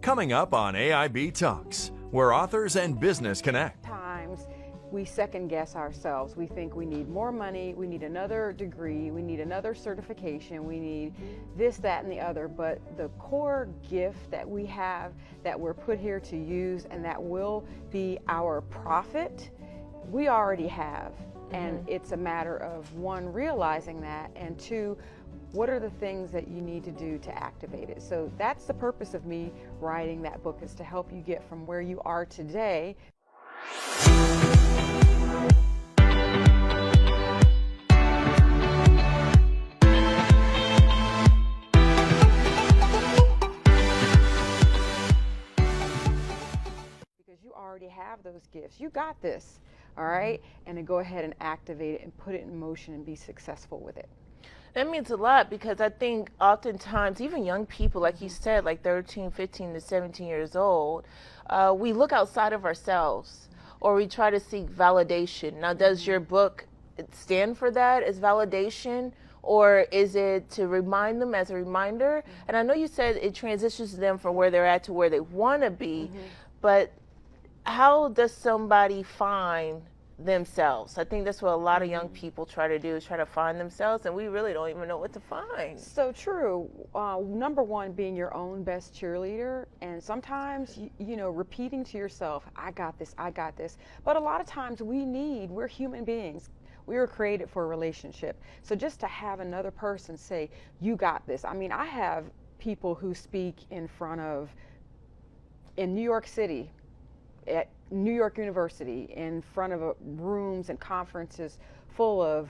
Coming up on AIB Talks, where authors and business connect. Times we second guess ourselves. We think we need more money, we need another degree, we need another certification, we need this, that, and the other. But the core gift that we have, that we're put here to use, and that will be our profit, we already have. And it's a matter of, one, realizing that, and two, what are the things that you need to do to activate it? So that's the purpose of me writing that book, is to help you get from where you are today. Because you already have those gifts. You got this, all right? And then go ahead and activate it and put it in motion and be successful with it. That means a lot, because I think oftentimes, even young people, like you said, like 13, 15 to 17 years old, we look outside of ourselves, or we try to seek validation. Now, does your book stand for that as validation, or is it to remind them as a reminder? And I know you said it transitions them from where they're at to where they want to be, but how does somebody find themselves? I think that's what a lot of young people try to do, is try to find themselves, and we really don't even know what to find. So true. Number one, being your own best cheerleader, and sometimes, you know, repeating to yourself, I got this, I got this. But a lot of times we're human beings. We were created for a relationship. So just to have another person say, you got this. I mean, I have people who speak in New York City, at New York University, in front of rooms and conferences full of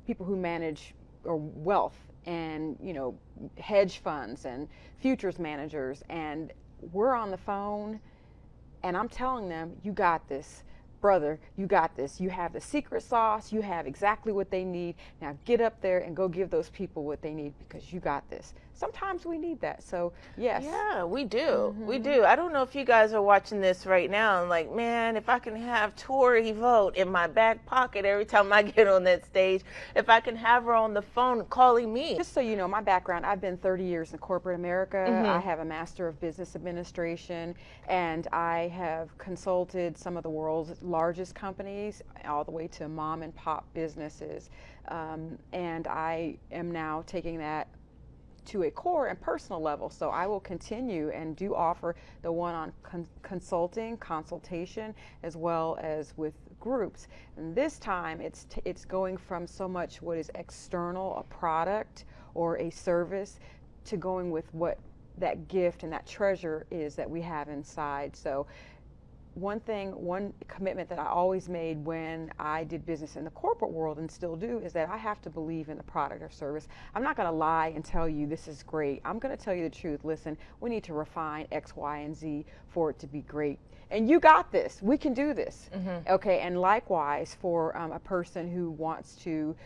people who manage wealth, and, you know, hedge funds and futures managers, and we're on the phone and I'm telling them, you got this, brother, you got this. You have the secret sauce, you have exactly what they need. Now get up there and go give those people what they need, because you got this. Sometimes we need that. So yes. Yeah, we do. We do. I don't know if you guys are watching this right now and like, man, if I can have Tori Vogt in my back pocket every time I get on that stage, if I can have her on the phone calling me. Just so you know, my background, I've been 30 years in corporate America. I have a Master of Business Administration, and I have consulted some of the world's largest companies, all the way to mom and pop businesses. And I am now taking that to a core and personal level. So I will continue and do offer the one-on consultation, as well as with groups. And this time it's going from so much what is external, a product or a service, to going with what that gift and that treasure is that we have inside. So one commitment that I always made when I did business in the corporate world, and still do, is that I have to believe in the product or service. I'm not going to lie and tell you this is great. I'm going to tell you the truth. Listen, we need to refine X, Y, and Z for it to be great. And you got this. We can do this. Okay. And likewise, for a person who wants to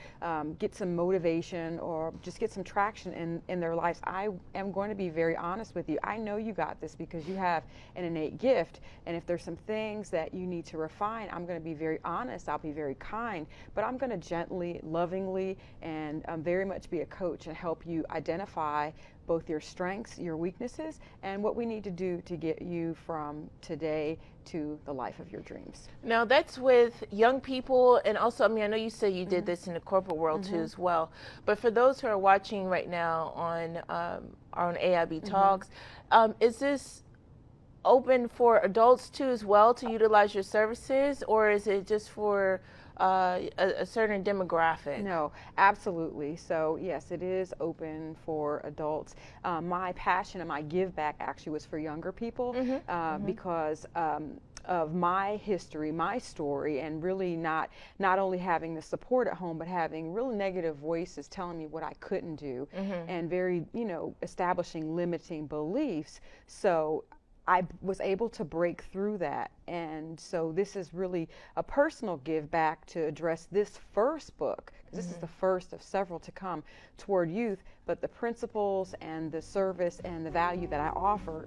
get some motivation or just get some traction in their lives, I am going to be very honest with you. I know you got this because you have an innate gift. And if there's some things that you need to refine, I'm going to be very honest. I'll be very kind, but I'm going to gently, lovingly, and very much be a coach and help you identify both your strengths, your weaknesses, and what we need to do to get you from today to the life of your dreams. Now that's with young people, and also, I mean, I know you said you did this in the corporate world too as well, but for those who are watching right now on AIB Talks, is this open for adults too as well to utilize your services, or is it just for a certain demographic? No, absolutely. So yes, it is open for adults. My passion and my give back actually was for younger people, because of my history, my story, and really not only having the support at home, but having real negative voices telling me what I couldn't do, and very, you know, establishing limiting beliefs. So I was able to break through that. And so this is really a personal give back to address this first book, because this is the first of several to come toward youth, but the principles and the service and the value that I offer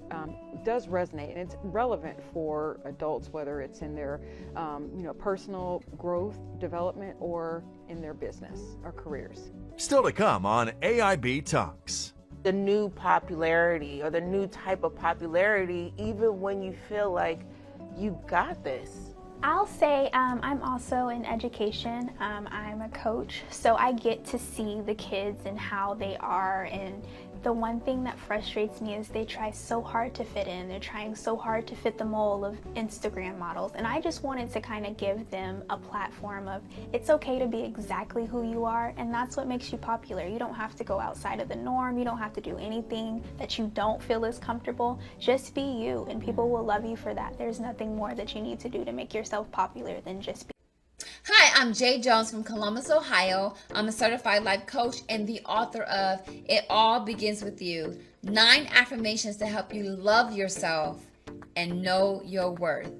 does resonate, and it's relevant for adults, whether it's in their you know, personal growth, development, or in their business or careers. Still to come on AIB Talks. the new popularity or the new type of popularity, even when you feel like you got this? I'll say I'm also in education. I'm a coach, so I get to see the kids and how they are. And the one thing that frustrates me is they try so hard to fit in. They're trying so hard to fit the mold of Instagram models. And I just wanted to kind of give them a platform of it's okay to be exactly who you are, and that's what makes you popular. You don't have to go outside of the norm. You don't have to do anything that you don't feel is comfortable. Just be you, and people will love you for that. There's nothing more that you need to do to make yourself popular than just be. Hi, I'm Jay Jones from Columbus, Ohio. I'm a certified life coach and the author of It All Begins With You, 9 affirmations to help you love yourself and know your worth.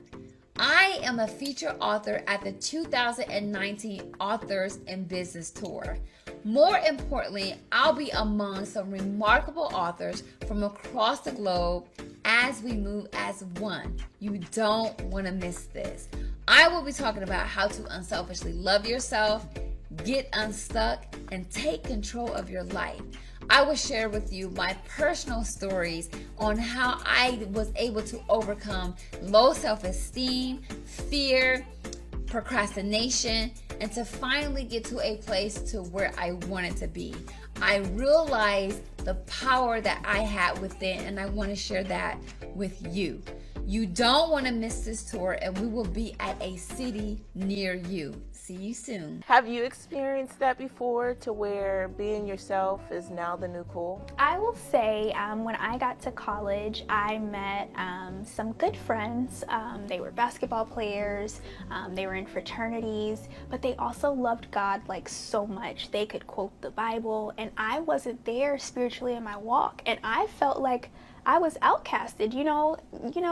I am a featured author at the 2019 Authors in Business Tour. More importantly, I'll be among some remarkable authors from across the globe as we move as one. You don't want to miss this. I will be talking about how to unselfishly love yourself, get unstuck, and take control of your life. I will share with you my personal stories on how I was able to overcome low self-esteem, fear, procrastination, and to finally get to a place to where I wanted to be. I realized the power that I had within, and I want to share that with you. You don't want to miss this tour, and we will be at a city near you. See you soon. Have you experienced that before, to where being yourself is now the new cool? I will say when I got to college, I met some good friends. They were basketball players, they were in fraternities, but they also loved God like so much. They could quote the Bible, and I wasn't there spiritually in my walk, and I felt like I was outcasted. You know,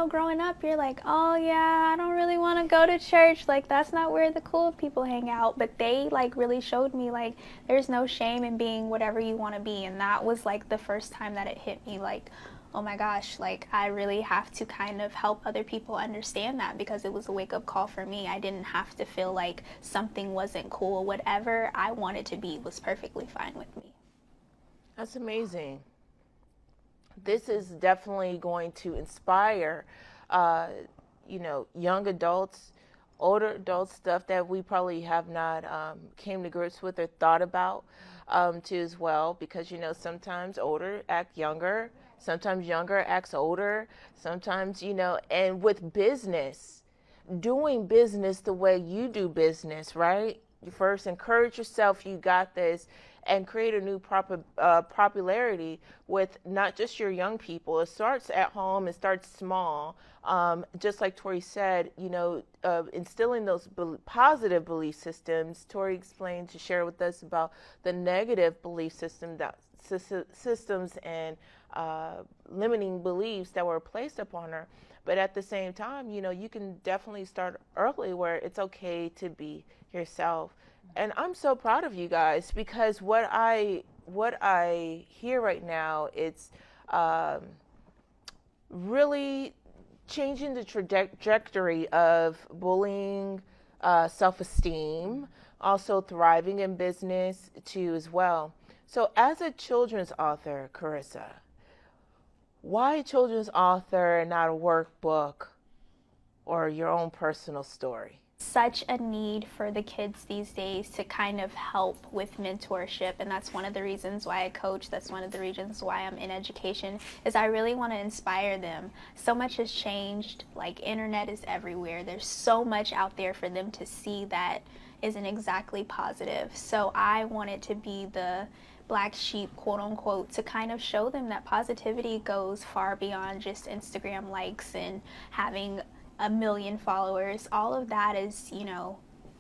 growing up, you're like, oh yeah, I don't really want to go to church. Like, that's not where the cool people hang out. But they like really showed me like there's no shame in being whatever you want to be. And that was like the first time that it hit me like, oh my gosh, like I really have to kind of help other people understand that, because it was a wake-up call for me. I didn't have to feel like something wasn't cool. Whatever I wanted to be was perfectly fine with me. That's amazing. This is definitely going to inspire, young adults, older adults, stuff that we probably have not came to grips with or thought about too as well, because, sometimes older act younger, sometimes younger acts older, sometimes, and with business, doing business the way you do business, right? You first encourage yourself, you got this, and create a new popularity with not just your young people. It starts at home, it starts small. Just like Tori said, instilling those positive belief systems. Tori explained to share with us about the negative belief systems and limiting beliefs that were placed upon her. But at the same time, you can definitely start early where it's okay to be yourself. And I'm so proud of you guys, because what I hear right now, it's really changing the trajectory of bullying, self-esteem, also thriving in business too as well. So as a children's author, Karissa, why a children's author and not a workbook or your own personal story? Such a need for the kids these days to kind of help with mentorship, and that's one of the reasons why I coach. That's one of the reasons why I'm in education, is I really want to inspire them. So much has changed, like internet is everywhere. There's so much out there for them to see that isn't exactly positive. So I wanted to be the black sheep, quote unquote, to kind of show them that positivity goes far beyond just Instagram likes and having a million followers. All of that is,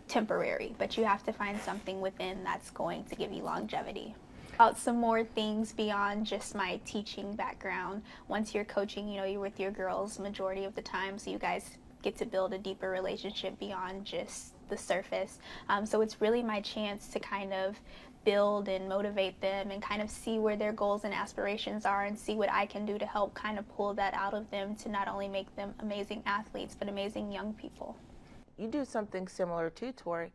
temporary, but you have to find something within that's going to give you longevity. About some more things beyond just my teaching background. Once you're coaching, you're with your girls majority of the time, so you guys get to build a deeper relationship beyond just the surface. So it's really my chance to kind of build and motivate them and kind of see where their goals and aspirations are, and see what I can do to help kind of pull that out of them to not only make them amazing athletes, but amazing young people. You do something similar too, Tori.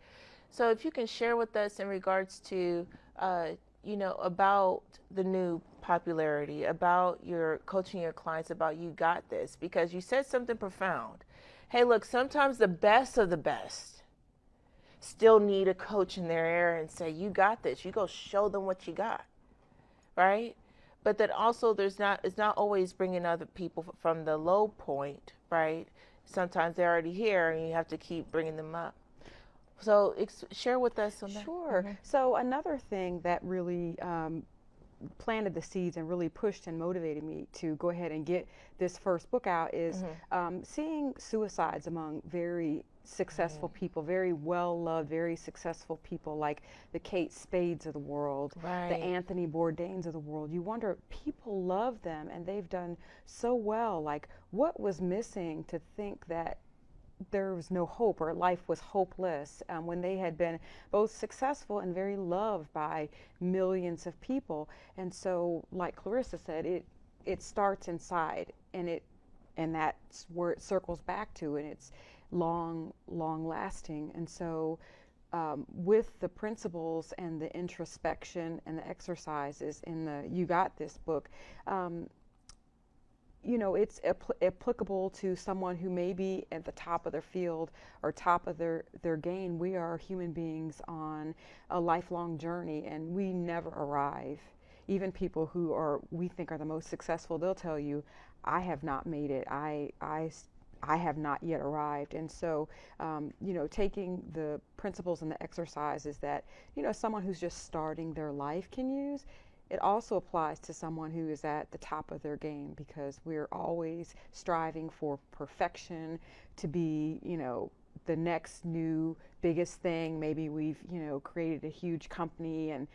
So if you can share with us in regards to, about the new popularity, about your coaching your clients, about you got this, because you said something profound. Hey, look, sometimes the best of the best still need a coach in their ear and say, you got this. You go show them what you got, right? But that also it's not always bringing other people from the low point, right? Sometimes they're already here and you have to keep bringing them up. So share with us on that. Sure. Mm-hmm. So another thing that really planted the seeds and really pushed and motivated me to go ahead and get this first book out is seeing suicides among very successful people, very well-loved, very successful people like the Kate Spades of the world, the Anthony Bourdains of the world. You wonder, people love them and they've done so well. Like, what was missing to think that there was no hope or life was hopeless when they had been both successful and very loved by millions of people? And so, like Karissa said, it starts inside, and that's where it circles back to, and it's long lasting. And so with the principles and the introspection and the exercises in the You Got This book, you know, it's applicable to someone who may be at the top of their field or top of their game. We are human beings on a lifelong journey, and we never arrive. Even people who we think are the most successful, they'll tell you, I have not made it. I have not yet arrived. And so, you know, taking the principles and the exercises that, you know, someone who's just starting their life can use, it also applies to someone who is at the top of their game, because we're always striving for perfection, to be, you know, the next new biggest thing. Maybe we've, you know, created a huge company and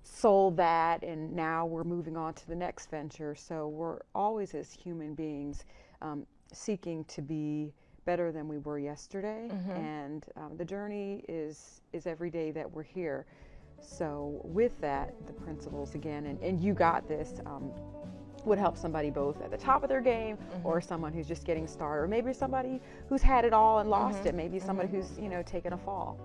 sold that, and now we're moving on to the next venture. So we're always, as human beings, seeking to be better than we were yesterday. And the journey is every day that we're here. So with that, the principles again, and You Got This would help somebody both at the top of their game or someone who's just getting started, or maybe somebody who's had it all and lost it, maybe somebody who's, you know, taken a fall.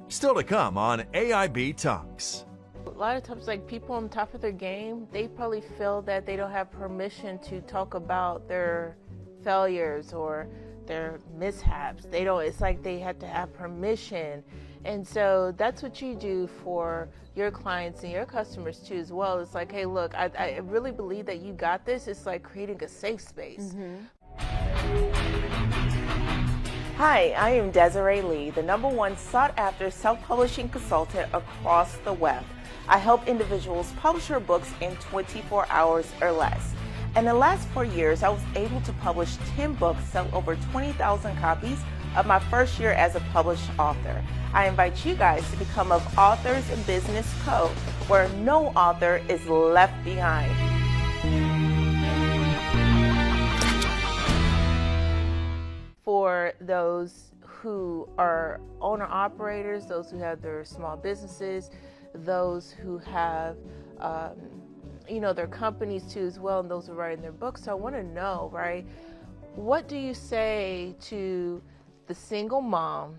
Still to come on AIB Talks. A lot of times, like, people on top of their game, they probably feel that they don't have permission to talk about their failures or their mishaps. They don't, it's like they have to have permission. And so that's what you do for your clients and your customers too as well. It's like, hey, look, I really believe that You Got This. It's like creating a safe space. Hi, I am Desiree Lee, the #1 sought after self-publishing consultant across the web. I help individuals publish their books in 24 hours or less. In the last 4 years, I was able to publish 10 books, sell over 20,000 copies of my first year as a published author. I invite you guys to become of Authors in Business Co., where no author is left behind. For those who are owner-operators, those who have their small businesses, those who have you know, their companies too as well, and those who are writing their books. So I want to know, right, what do you say to the single mom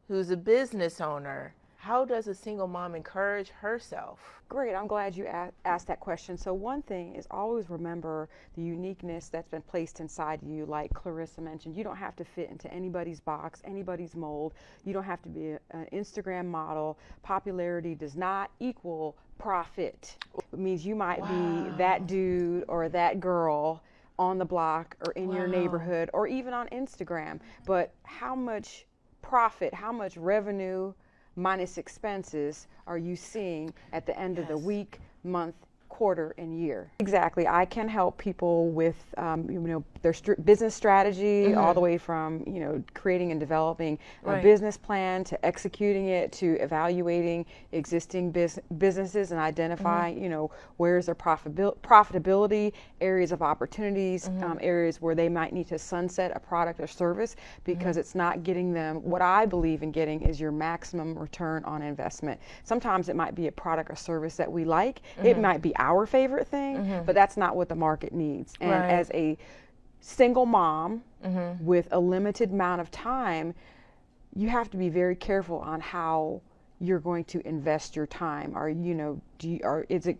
who's a business owner? How does a single mom encourage herself? Great, I'm glad you asked that question. So one thing is, always remember the uniqueness that's been placed inside you. Like Karissa mentioned, you don't have to fit into anybody's box, anybody's mold. You don't have to be an Instagram model. Popularity does not equal profit. It means you might be that dude or that girl on the block or in your neighborhood or even on Instagram. But how much profit, how much revenue minus expenses are you seeing at the end of the week, month, quarter, and year? Exactly. I can help people with you know, their business strategy, all the way from, you know, creating and developing a business plan to executing it, to evaluating existing businesses and identifying, you know, where's their profitability, areas of opportunities, areas where they might need to sunset a product or service because it's not getting them. What I believe in getting is your maximum return on investment. Sometimes it might be a product or service that we like. It might be our favorite thing, but that's not what the market needs. And as a single mom with a limited amount of time, you have to be very careful on how you're going to invest your time. Or, you know, is it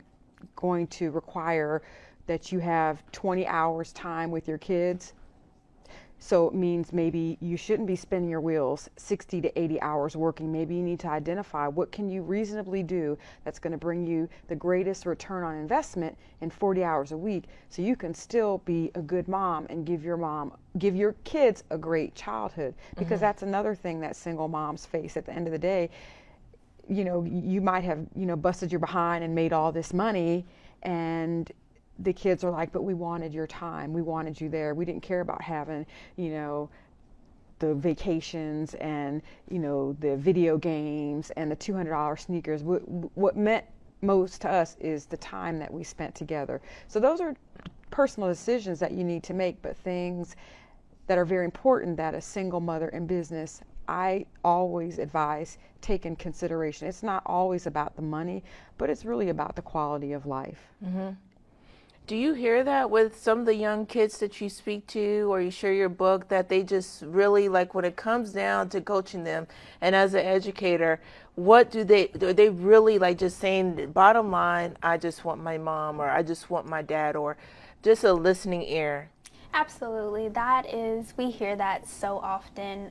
going to require that you have 20 hours time with your kids. So it means maybe you shouldn't be spinning your wheels 60 to 80 hours working. Maybe you need to identify what can you reasonably do that's going to bring you the greatest return on investment in 40 hours a week, so you can still be a good mom and give your kids a great childhood. Because that's another thing that single moms face at the end of the day. You know, you might have, busted your behind and made all this money, and the kids are like, but we wanted your time. We wanted you there. We didn't care about having, the vacations and, the video games and the $200 sneakers. What meant most to us is the time that we spent together. So those are personal decisions that you need to make, but things that are very important that a single mother in business, I always advise take in consideration. It's not always about the money, but it's really about the quality of life. Do you hear that with some of the young kids that you speak to or you share your book, that they just really, like, when it comes down to coaching them and as an educator, what do they really like, just saying bottom line, I just want my mom, or I just want my dad, or just a listening ear? Absolutely. We hear that so often,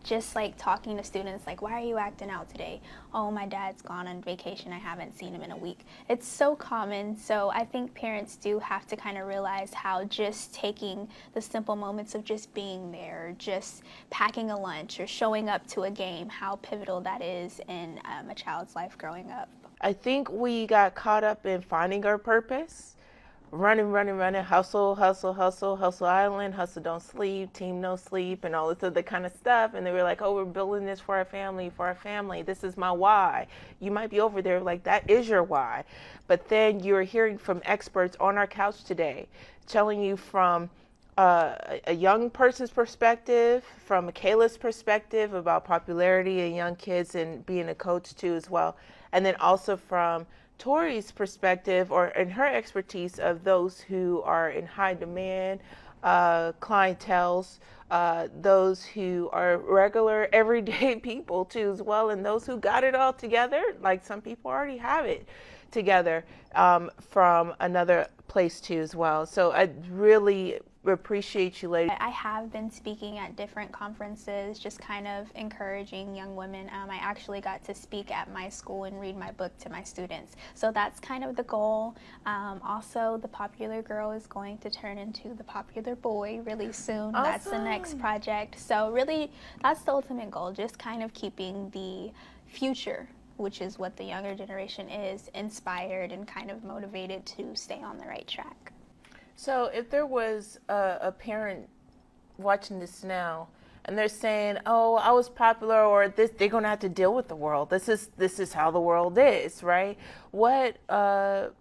just like talking to students, like, why are you acting out today? Oh, my dad's gone on vacation. I haven't seen him in a week. It's so common. So I think parents do have to kind of realize how just taking the simple moments of just being there, just packing a lunch or showing up to a game, how pivotal that is in a child's life growing up. I think we got caught up in finding our purpose. Running, hustle island, hustle don't sleep, team no sleep, and all this other kind of stuff. And they were like, oh, we're building this for our family. This is my why. You might be over there like, that is your why. But then you're hearing from experts on our couch today, telling you from a young person's perspective, from Michaela's perspective about popularity in young kids and being a coach too as well. And then also from Tori's perspective, or in her expertise, of those who are in high demand, clienteles, those who are regular everyday people too as well, and those who got it all together, like some people already have it together from another place too as well. So I really appreciate you, ladies. I have been speaking at different conferences, just kind of encouraging young women. I actually got to speak at my school and read my book to my students. So that's kind of the goal. Also, the popular girl is going to turn into the popular boy really soon. Awesome. That's the next project. So really, that's the ultimate goal, just kind of keeping the future, which is what the younger generation is, inspired and kind of motivated to stay on the right track. So if there was a parent watching this now and they're saying, oh, I was popular, or this, they're going to have to deal with the world. This is how the world is, right? What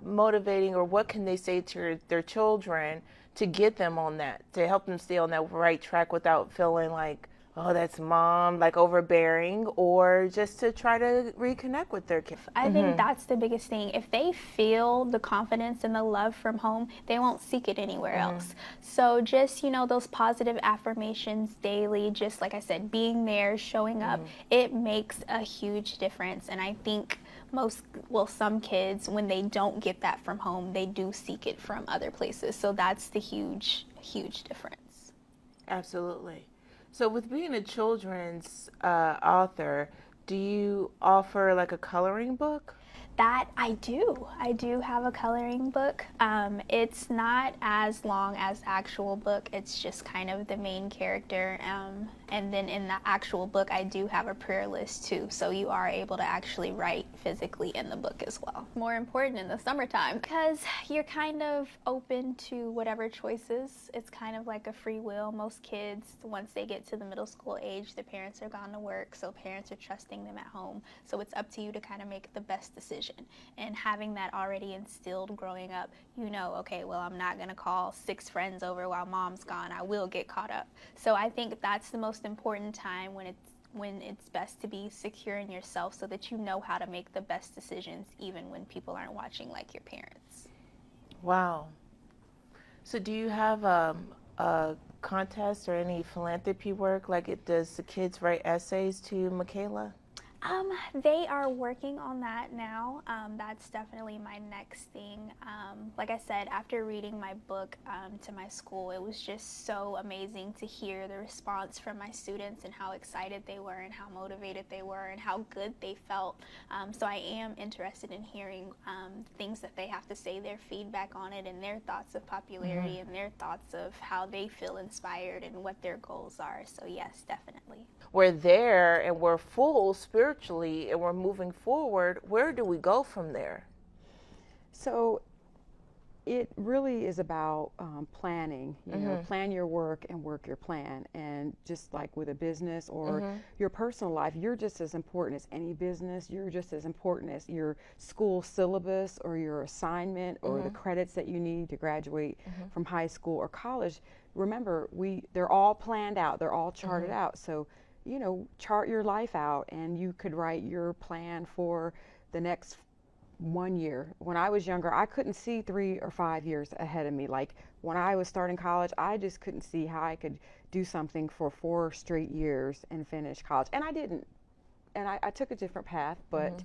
motivating, or what can they say to their children to get them on that, to help them stay on that right track without feeling like, oh, that's mom, like overbearing, or just to try to reconnect with their kids? I think that's the biggest thing. If they feel the confidence and the love from home, they won't seek it anywhere else. So just, those positive affirmations daily, just like I said, being there, showing up, it makes a huge difference. And I think some kids, when they don't get that from home, they do seek it from other places. So that's the huge difference. Absolutely. So with being a children's author, do you offer like a coloring book? That I do. I do have a coloring book. It's not as long as the actual book. It's just kind of the main character. And then in the actual book, I do have a prayer list too. So you are able to actually write physically in the book as well. More important in the summertime, because you're kind of open to whatever choices. It's kind of like a free will. Most kids, once they get to the middle school age, their parents are gone to work. So parents are trusting them at home. So it's up to you to kind of make the best decision. And having that already instilled growing up, okay, well, I'm not going to call 6 friends over while mom's gone. I will get caught up. So I think that's the most important time, when it's best to be secure in yourself, so that you know how to make the best decisions even when people aren't watching, like your parents. Wow. So do you have a contest or any philanthropy work? Like, does the kids write essays to Michaela? They are working on that now. That's definitely my next thing. Like I said, after reading my book to my school, it was just so amazing to hear the response from my students and how excited they were and how motivated they were and how good they felt. So I am interested in hearing things that they have to say, their feedback on it, and their thoughts of popularity and their thoughts of how they feel inspired and what their goals are. So yes, definitely. We're there and we're full spiritually and we're moving forward. Where do we go from there? So it really is about planning, you know, plan your work and work your plan. And just like with a business or your personal life, you're just as important as any business. You're just as important as your school syllabus or your assignment or the credits that you need to graduate from high school or college. Remember, they're all planned out. They're all charted out. So, you know, chart your life out and you could write your plan for the next 1 year. When I was younger, I couldn't see 3 or 5 years ahead of me. Like when I was starting college, I just couldn't see how I could do something for 4 straight years and finish college. And I didn't. And I took a different path, but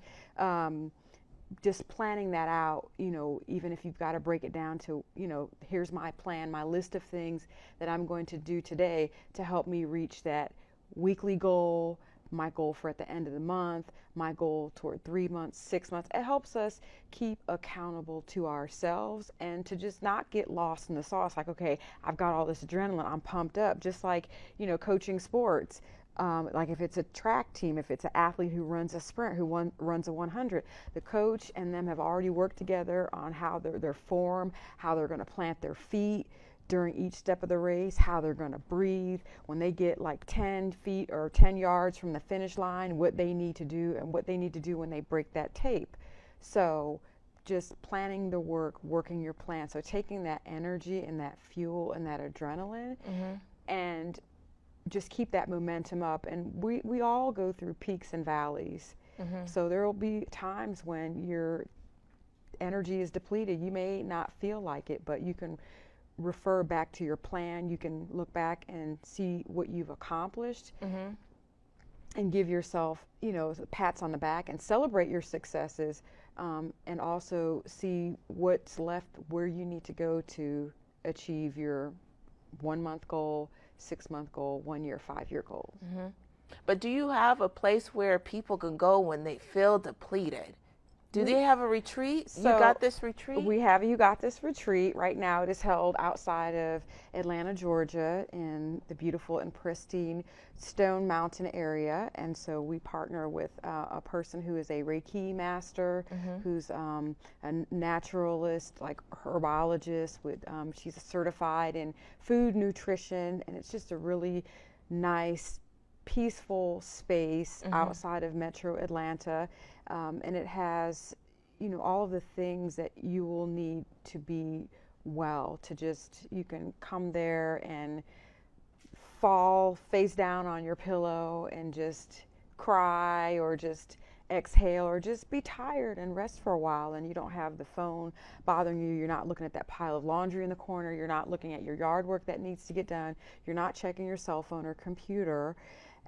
just planning that out, you know, even if you've got to break it down to, you know, here's my plan, my list of things that I'm going to do today to help me reach that weekly goal, my goal for at the end of the month, my goal toward 3 months, 6 months. It helps us keep accountable to ourselves and to just not get lost in the sauce. Like, okay, I've got all this adrenaline, I'm pumped up. Just like, you know, coaching sports. Like if it's a track team, if it's an athlete who runs a sprint, who runs a 100, the coach and them have already worked together on how their form, how they're going to plant their feet during each step of the race, how they're going to breathe when they get like 10 feet or 10 yards from the finish line, what they need to do and what they need to do when they break that tape. So just planning the work, working your plan. So taking that energy and that fuel and that adrenaline and just keep that momentum up. And we all go through peaks and valleys. So there will be times when your energy is depleted. You may not feel like it, but you can refer back to your plan. You can look back and see what you've accomplished and give yourself, you know, pats on the back and celebrate your successes, and also see what's left, where you need to go to achieve your 1 month goal, 6 month goal, 1 year, 5 year goal. But do you have a place where people can go when they feel depleted? Do they have a retreat? So you got this retreat? We have You Got This retreat. Right now it is held outside of Atlanta, Georgia in the beautiful and pristine Stone Mountain area. And so we partner with a person who is a Reiki master, who's a naturalist, like herbologist. She's certified in food nutrition, and it's just a really nice, peaceful space outside of Metro Atlanta. And it has, you know, all of the things that you will need to be well, you can come there and fall face down on your pillow and just cry or just exhale or just be tired and rest for a while, and you don't have the phone bothering you. You're not looking at that pile of laundry in the corner. You're not looking at your yard work that needs to get done. You're not checking your cell phone or computer.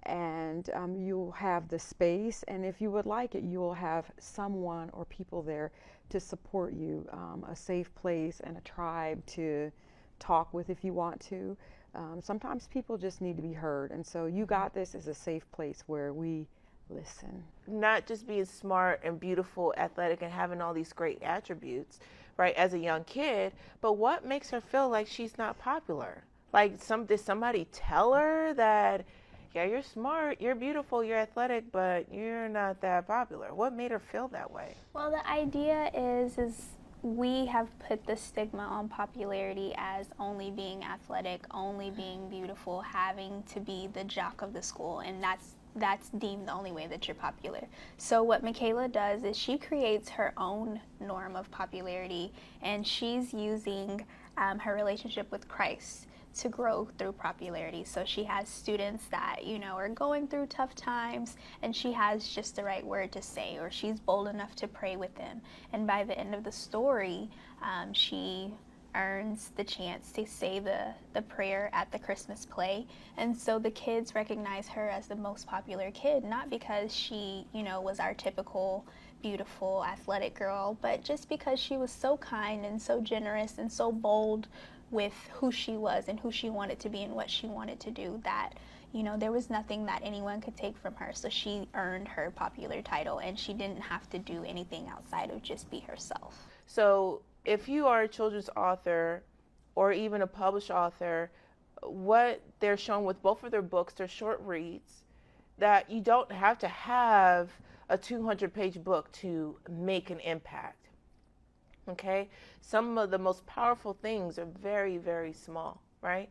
And you'll have the space, and if you would like it, you will have someone or people there to support you, a safe place and a tribe to talk with if you want to. Sometimes people just need to be heard, and so You Got This is a safe place where we listen. Not just being smart and beautiful, athletic, and having all these great attributes, right, as a young kid, but what makes her feel like she's not popular? Like, did somebody tell her that, yeah, you're smart, you're beautiful, you're athletic, but you're not that popular? What made her feel that way? Well, the idea is we have put the stigma on popularity as only being athletic, only being beautiful, having to be the jock of the school, and that's deemed the only way that you're popular. So what Michaela does is she creates her own norm of popularity, and she's using her relationship with Christ to grow through popularity. So she has students that, you know, are going through tough times, and she has just the right word to say, or she's bold enough to pray with them. And by the end of the story, she earns the chance to say the prayer at the Christmas play. And so the kids recognize her as the most popular kid, not because she, was our typical beautiful athletic girl, but just because she was so kind and so generous and so bold with who she was and who she wanted to be and what she wanted to do, that there was nothing that anyone could take from her. So she earned her popular title, and she didn't have to do anything outside of just be herself. So if you are a children's author or even a published author, what they're showing with both of their books, they're short reads, that you don't have to have a 200-page book to make an impact. Okay? Some of the most powerful things are very, very small, right?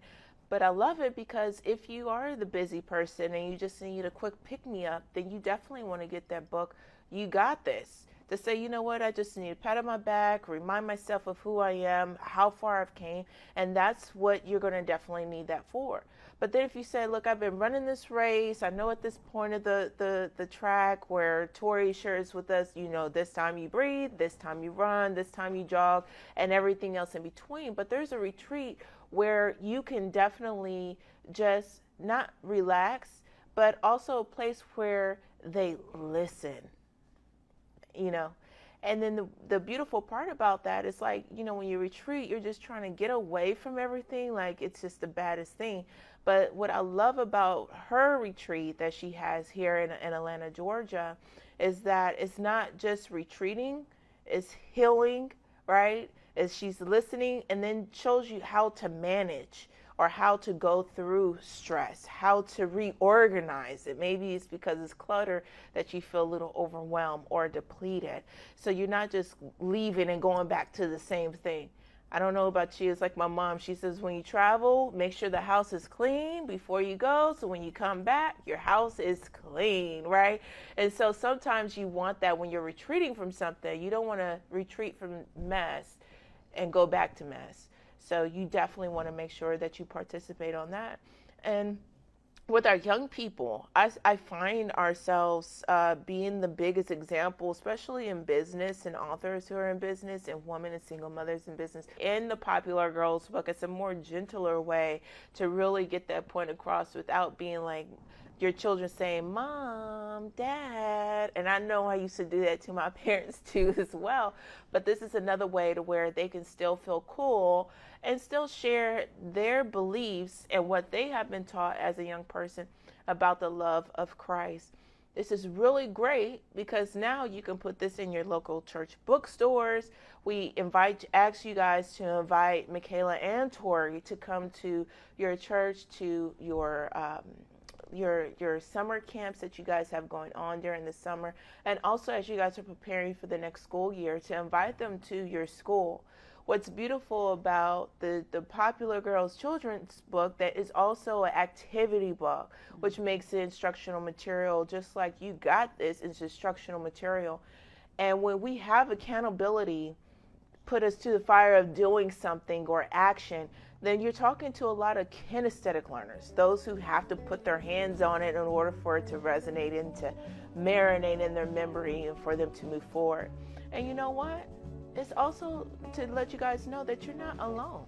But I love it because if you are the busy person and you just need a quick pick-me-up, then you definitely want to get that book. You got this. To say, you know what, I just need a pat on my back, remind myself of who I am, how far I've came, and that's what you're going to definitely need that for. But then if you say, look, I've been running this race, I know at this point of the track where Tori shares with us, this time you breathe, this time you run, this time you jog, and everything else in between. But there's a retreat where you can definitely just not relax, but also a place where they listen. And then the beautiful part about that is like, when you retreat, you're just trying to get away from everything. Like, it's just the baddest thing. But what I love about her retreat that she has here in Atlanta, Georgia, is that it's not just retreating, it's healing, right? As she's listening and then shows you how to manage or how to go through stress, how to reorganize it. Maybe it's because it's clutter that you feel a little overwhelmed or depleted. So you're not just leaving and going back to the same thing. I don't know about you, it's like my mom. She says when you travel, make sure the house is clean before you go. So when you come back, your house is clean, right? And so sometimes you want that when you're retreating from something. You don't want to retreat from mess and go back to mess. So you definitely want to make sure that you participate on that. And with our young people, I find ourselves being the biggest example, especially in business and authors who are in business and women and single mothers in business. In the Popular Girls book, it's a more gentler way to really get that point across without being like your children saying, Mom, Dad. And I know I used to do that to my parents too as well. But this is another way to where they can still feel cool and still share their beliefs and what they have been taught as a young person about the love of Christ. This is really great because now you can put this in your local church bookstores. We ask you guys to invite Michaela and Tori to come to your church, to your summer camps that you guys have going on during the summer, and also as you guys are preparing for the next school year, to invite them to your school. What's beautiful about the Popular Girls children's book, that is also an activity book, which makes it instructional material, just like You Got This is instructional material. And when we have accountability put us to the fire of doing something or action, then you're talking to a lot of kinesthetic learners, those who have to put their hands on it in order for it to resonate and to marinate in their memory and for them to move forward. And you know what? It's also to let you guys know that you're not alone.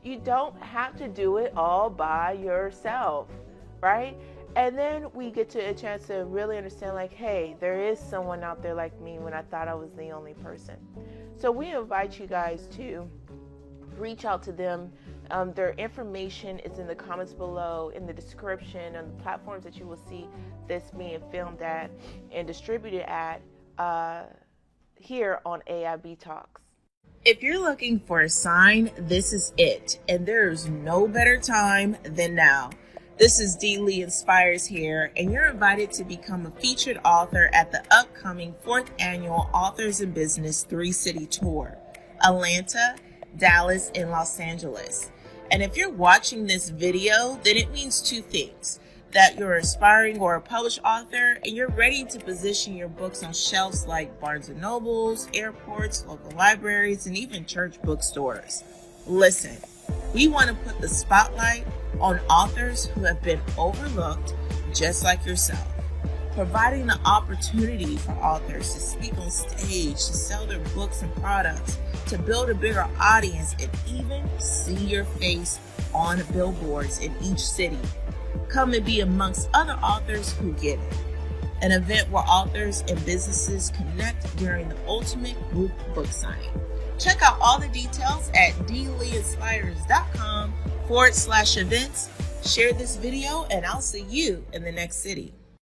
You don't have to do it all by yourself, right? And then we get to a chance to really understand, like, hey, there is someone out there like me when I thought I was the only person. So we invite you guys to reach out to them. Their information is in the comments below, in the description, on the platforms that you will see this being filmed at and distributed at here on AIB Talks. If you're looking for a sign, this is it. And there's no better time than now. This is DLee Inspires here, and you're invited to become a featured author at the upcoming 4th Annual Authors in Business 3-City Tour, Atlanta, Dallas, and Los Angeles. And if you're watching this video, then it means two things: that you're aspiring or a published author and you're ready to position your books on shelves like Barnes & Nobles, airports, local libraries, and even church bookstores. Listen, we want to put the spotlight on authors who have been overlooked, just like yourself, providing the opportunity for authors to speak on stage, to sell their books and products, to build a bigger audience and even see your face on billboards in each city. Come and be amongst other authors who get it. An event where authors and businesses connect during the ultimate group book signing. Check out all the details at DLeeInspires.com/events. Share this video and I'll see you in the next city.